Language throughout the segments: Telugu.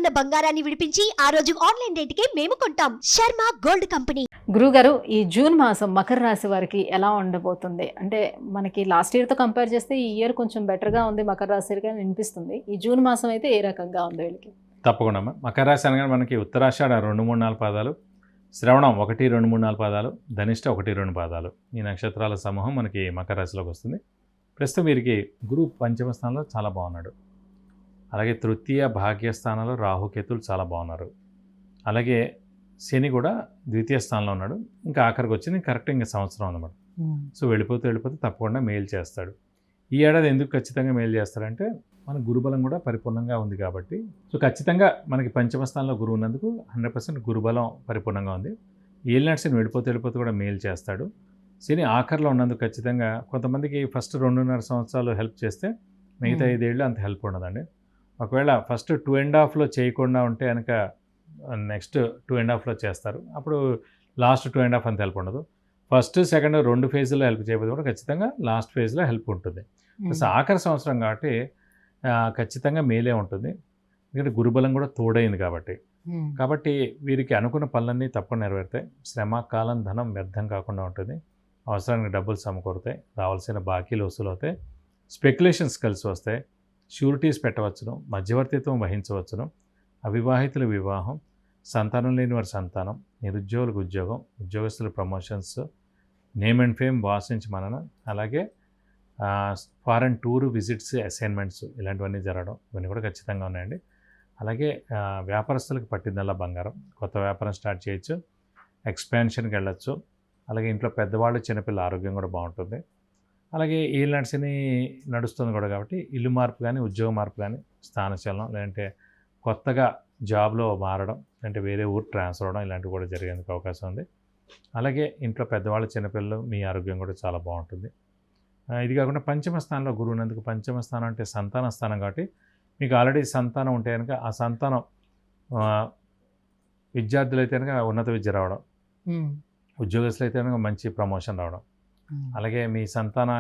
ఉన్న బంగారాన్ని విడిపించి ఆ రోజు ఆన్లైన్ రేటుకే మేము కొంటాం. Sharma gold company. గురుగారు, ఈ జూన్ మాసం మకర రాశి వారికి ఎలా ఉండబోతుంది? అంటే మనకి లాస్ట్ ఇయర్తో కంపేర్ చేస్తే ఈ ఇయర్ కొంచెం బెటర్గా ఉంది మకర రాశిగా అనిపిస్తుంది. ఈ జూన్ మాసం అయితే ఏ రకంగా ఉంది వీళ్ళకి? తప్పకుండా మకర రాశి అనగానే మనకి ఉత్తరాషాఢ 2, 3, 4 పాదాలు, శ్రవణం 1, 2, 3, 4 పాదాలు, ధనిష్ట 1, 2 పాదాలు, ఈ నక్షత్రాల సమూహం మనకి మకర రాశిలోకి వస్తుంది. ప్రస్తుతం వీరికి గురువు పంచమ స్థానంలో చాలా బాగున్నాడు. అలాగే తృతీయ భాగ్యస్థానంలో రాహుకేతులు చాలా బాగున్నారు. అలాగే శని కూడా ద్వితీయ స్థానంలో ఉన్నాడు. ఇంకా ఆఖరికి వచ్చింది కరెక్ట్ ఇంకా సంవత్సరం అన్నమాట. సో వెళ్ళిపోతే తప్పకుండా మేలు చేస్తాడు. ఈ ఏడాది ఎందుకు ఖచ్చితంగా మేలు చేస్తాడంటే మన గురుబలం కూడా పరిపూర్ణంగా ఉంది కాబట్టి. సో ఖచ్చితంగా మనకి పంచమ స్థానంలో గురువు ఉన్నందుకు 100% గురుబలం పరిపూర్ణంగా ఉంది. ఏలినాటి శని వెళ్ళిపోతే కూడా మేలు చేస్తాడు. శని ఆఖరిలో ఉన్నందుకు ఖచ్చితంగా కొంతమందికి ఫస్ట్ 2.5 సంవత్సరాలు హెల్ప్ చేస్తే మిగతా 5 ఏళ్ళు అంత హెల్ప్ ఉండదండి. ఒకవేళ ఫస్ట్ 2.5లో చేయకుండా ఉంటే కనుక నెక్స్ట్ 2.5లో చేస్తారు. అప్పుడు లాస్ట్ 2.5 అంత హెల్ప్ ఉండదు. ఫస్ట్ సెకండ్ 2 ఫేజ్లో హెల్ప్ చేయకపోతే కూడా ఖచ్చితంగా లాస్ట్ ఫేజ్లో హెల్ప్ ఉంటుంది. ఆఖరి సంవత్సరం కాబట్టి ఖచ్చితంగా మేలే ఉంటుంది. ఎందుకంటే గురుబలం కూడా తోడైంది కాబట్టి వీరికి అనుకున్న పనులన్నీ తప్పకుండా నెరవేరుతాయి. శ్రమ, కాలం, ధనం వ్యర్థం కాకుండా ఉంటుంది. అవసరానికి డబ్బులు సమకూరుతాయి. రావాల్సిన బాకీలు వసూలు అవుతాయి. స్పెక్యులేషన్స్ కలిసి వస్తాయి. షూరిటీస్ పెట్టవచ్చును. మధ్యవర్తిత్వం వహించవచ్చును. అవివాహితుల వివాహం, సంతానం లేని వారి సంతానం, నిరుద్యోగులకు ఉద్యోగం, ఉద్యోగస్తుల ప్రమోషన్స్, నేమ్ అండ్ ఫేమ్, వాసించి మనన, అలాగే ఫారెన్ టూరు, విజిట్స్, అసైన్మెంట్స్ ఇలాంటివన్నీ జరగడం ఇవన్నీ కూడా ఖచ్చితంగా ఉన్నాయండి. అలాగే వ్యాపారస్తులకు పట్టిందల్లా బంగారం. కొత్త వ్యాపారం స్టార్ట్ చేయొచ్చు. ఎక్స్పాన్షన్కి వెళ్ళొచ్చు. అలాగే ఇంట్లో పెద్దవాళ్ళు, చిన్నపిల్లల ఆరోగ్యం కూడా బాగుంటుంది. అలాగే ఏలినాటి శని నడుస్తుంది కూడా కాబట్టి ఇల్లు మార్పు కానీ, ఉద్యోగ మార్పు కానీ, స్థానచలనం, లేదంటే కొత్తగా జాబ్లో మారడం, అంటే వేరే ఊరు ట్రాన్స్ఫర్ అవ్వడం ఇలాంటివి కూడా జరిగేందుకు అవకాశం ఉంది. అలాగే ఇంట్లో పెద్దవాళ్ళు, చిన్నపిల్లలు మీ ఆరోగ్యం కూడా చాలా బాగుంటుంది. ఇది కాకుండా పంచమ స్థానంలో గురువు ఉన్నందుకు, పంచమ స్థానం అంటే సంతాన స్థానం కాబట్టి మీకు ఆల్రెడీ సంతానం ఉంటే కనుక ఆ సంతానం విద్యార్థులు అయితే కనుక ఉన్నత విద్య రావడం, ఉద్యోగస్తులు అయితే కనుక మంచి ప్రమోషన్ రావడం, అలాగే మీ సంతాన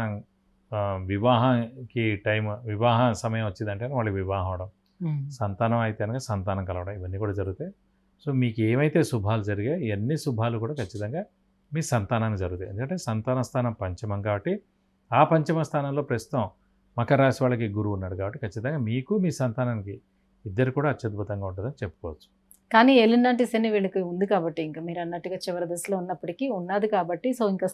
వివాహ సమయం వచ్చిందంటే వాళ్ళకి వివాహం అవడం, సంతానం అయితే కనుక సంతానం కలవడం ఇవన్నీ కూడా జరుగుతాయి. సో మీకు ఏమైతే శుభాలు జరిగాయి ఇవన్నీ శుభాలు కూడా ఖచ్చితంగా మీ సంతానానికి జరుగుతాయి. ఎందుకంటే సంతాన స్థానం పంచమం కాబట్టి ఆ పంచమ స్థానంలో ప్రస్తుతం మకర రాశి వాళ్ళకి గురువు ఉన్నాడు కాబట్టి ఖచ్చితంగా మీకు మీ సంతానానికి ఇద్దరు కూడా అత్యద్భుతంగా ఉంటుందని చెప్పుకోవచ్చు. కానీ ఏలినాటి శని వీళ్ళకి ఉంది కాబట్టి, ఇంకా మీరు అన్నట్టుగా చివరి దశలో ఉన్నప్పటికీ ఉన్నది కాబట్టి, సో ఇంకా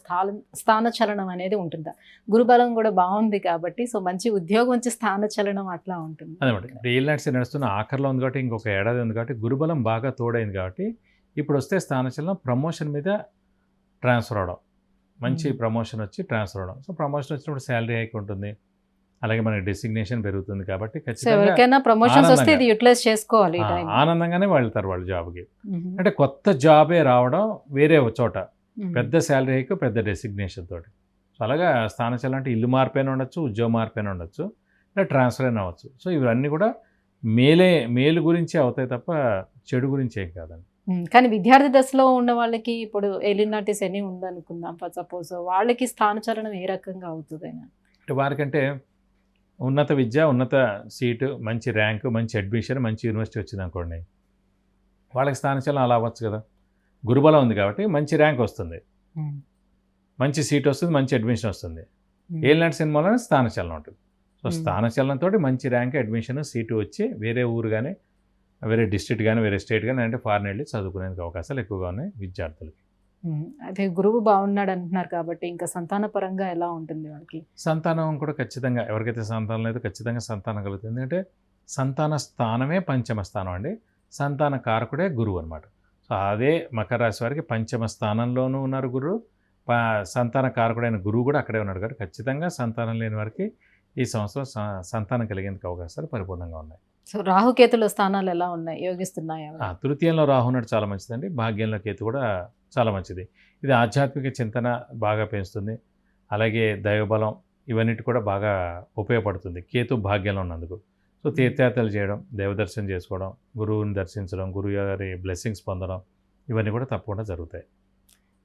స్థానచలనం అనేది ఉంటుందా? గురుబలం కూడా బాగుంది కాబట్టి, సో మంచి ఉద్యోగం వచ్చి స్థానచలనం అట్లా ఉంటుంది అదనమాట. ఇప్పుడు ఏలినాటి శని నడుస్తున్న ఆఖరిలో ఉంది కాబట్టి, ఇంకొక ఏడాది ఉంది కాబట్టి గురుబలం బాగా తోడైంది కాబట్టి ఇప్పుడు వస్తే స్థానచలనం ప్రమోషన్ మీద ట్రాన్స్ఫర్ అవడం, మంచి ప్రమోషన్ వచ్చి ట్రాన్స్ఫర్ అవడం. సో ప్రమోషన్ వచ్చినప్పుడు శాలరీ హైక్ ఉంటుంది. అలాగే మనకి డెసిగ్నేషన్ పెరుగుతుంది కాబట్టి ఖచ్చితంగా ప్రమోషన్స్ వస్తే ఇది యూటిలైజ్ చేసుకోవాలి. ఆనందంగానే వెళ్తారు వాళ్ళు జాబ్కి. అంటే కొత్త జాబే రావడం, వేరే చోట పెద్ద శాలరీ హైక్, పెద్ద డెసిగ్నేషన్ తోటి. సో అలాగా స్థానచలనం అంటే ఇల్లు మార్పైన ఉండొచ్చు, ఉద్యోగ మార్పైన ఉండొచ్చు, ఇలా ట్రాన్స్ఫర్ అయినా అవ్వచ్చు. సో ఇవన్నీ కూడా మేలు గురించి అవుతాయి తప్ప చెడు గురించి ఏం కాదండి. కానీ విద్యార్థి దశలో ఉన్న వాళ్ళకి ఇప్పుడు ఏలినాటి శని ఉందనుకుందాం సపోజ్, వాళ్ళకి స్థానచలనం ఏ రకంగా అవుతుంది? అంటే వారికంటే ఉన్నత విద్య, ఉన్నత సీటు, మంచి ర్యాంకు, మంచి అడ్మిషన్, మంచి యూనివర్సిటీ వచ్చింది అనుకోండి, వాళ్ళకి స్థానచలనం అలా అవ్వచ్చు కదా. గురుబలం ఉంది కాబట్టి మంచి ర్యాంక్ వస్తుంది, మంచి సీట్ వస్తుంది, మంచి అడ్మిషన్ వస్తుంది. ఏలినాటి శని వలన స్థానచలనం ఉంటుంది. సో స్థానచలనంతో మంచి ర్యాంక్, అడ్మిషన్, సీటు వచ్చి వేరే ఊరు కానీ, వేరే డిస్ట్రిక్ట్ కానీ, వేరే స్టేట్ కానీ, అంటే ఫారెన్ వెళ్ళి చదువుకునేందుకు అవకాశాలు ఎక్కువగా ఉన్నాయి విద్యార్థులకి. అదే గురువు బాగున్నాడు అంటున్నారు కాబట్టి ఇంకా సంతాన పరంగా ఎలా ఉంటుంది వాళ్ళకి? సంతానం కూడా ఖచ్చితంగా, ఎవరికైతే సంతానం లేదో ఖచ్చితంగా సంతానం కలుగుతుంది. ఎందుకంటే సంతాన స్థానమే పంచమ స్థానం అండి. సంతాన కారకుడే గురువు అనమాట. సో అదే మకర రాశి వారికి పంచమ స్థానంలోనూ ఉన్నారు గురువు, సంతాన కారకుడైన గురువు కూడా అక్కడే ఉన్నాడు కాబట్టి ఖచ్చితంగా సంతానం లేని వారికి ఈ సంవత్సరం సంతానం కలిగేందుకు అవకాశాలు పరిపూర్ణంగా ఉన్నాయి. సో రాహుకేతుల స్థానాలు ఎలా ఉన్నాయి, యోగిస్తున్నాయా? తృతీయంలో రాహు ఉన్నాడు, చాలా మంచిదండి. భాగ్యంలో కేతు కూడా చాలా మంచిది. ఇది ఆధ్యాత్మిక చింతన బాగా పెంచుతుంది. అలాగే దైవబలం ఇవన్నిటి కూడా బాగా ఉపయోగపడుతుంది కేతు భాగ్యంలో ఉన్నందుకు. సో తీర్థయాత్రలు చేయడం, దైవదర్శనం చేసుకోవడం, గురువుని దర్శించడం, గురువు గారి బ్లెస్సింగ్స్ పొందడం ఇవన్నీ కూడా తప్పకుండా జరుగుతాయి.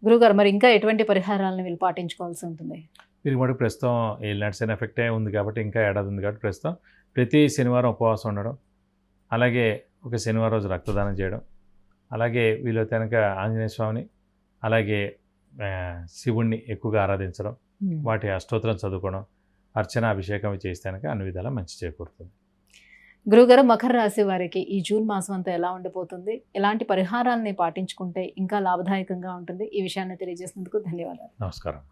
గురుగారు, మరి ఇంకా ఎటువంటి పరిహారాలను వీళ్ళు పాటించుకోవాల్సి ఉంటుంది? వీరికి మటుకు ప్రస్తుతం ఏలినాటి శని ఎఫెక్టే ఉంది కాబట్టి, ఇంకా ఏడాది ఉంది కాబట్టి ప్రస్తుతం ప్రతి శనివారం ఉపవాసం ఉండడం, అలాగే ఒక శనివారం రోజు రక్తదానం చేయడం, అలాగే వీలైతే కనుక ఆంజనేయ స్వామిని అలాగే శివుణ్ణి ఎక్కువగా ఆరాధించడం, వాటి అష్టోత్తరం చదువుకోవడం, అర్చన అభిషేకం చేస్తే కనుక అన్ని విధాలా మంచి చేకూరుతుంది. గురుగారు, మకర రాశి వారికి ఈ జూన్ మాసం అంతా ఎలా ఉండిపోతుంది, ఎలాంటి పరిహారాలని పాటించుకుంటే ఇంకా లాభదాయకంగా ఉంటుంది, ఈ విషయాన్ని తెలియజేసినందుకు ధన్యవాదాలు. నమస్కారం.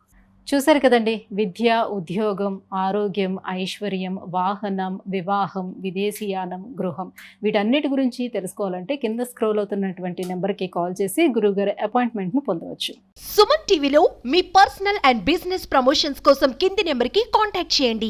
చూశారు కదండి, విద్య, ఉద్యోగం, ఆరోగ్యం, ఐశ్వర్యం, వాహనం, వివాహం, విదేశీయానం, గృహం, వీటన్నిటి గురించి తెలుసుకోవాలంటే కింద స్క్రోల్ అవుతున్నటువంటి నెంబర్కి కాల్ చేసి గురువుగారి అపాయింట్మెంట్ను పొందవచ్చు. సుమన్ టీవీలో మీ పర్సనల్ అండ్ బిజినెస్ ప్రమోషన్స్ కోసం కింది నెంబర్కి కాంటాక్ట్ చేయండి.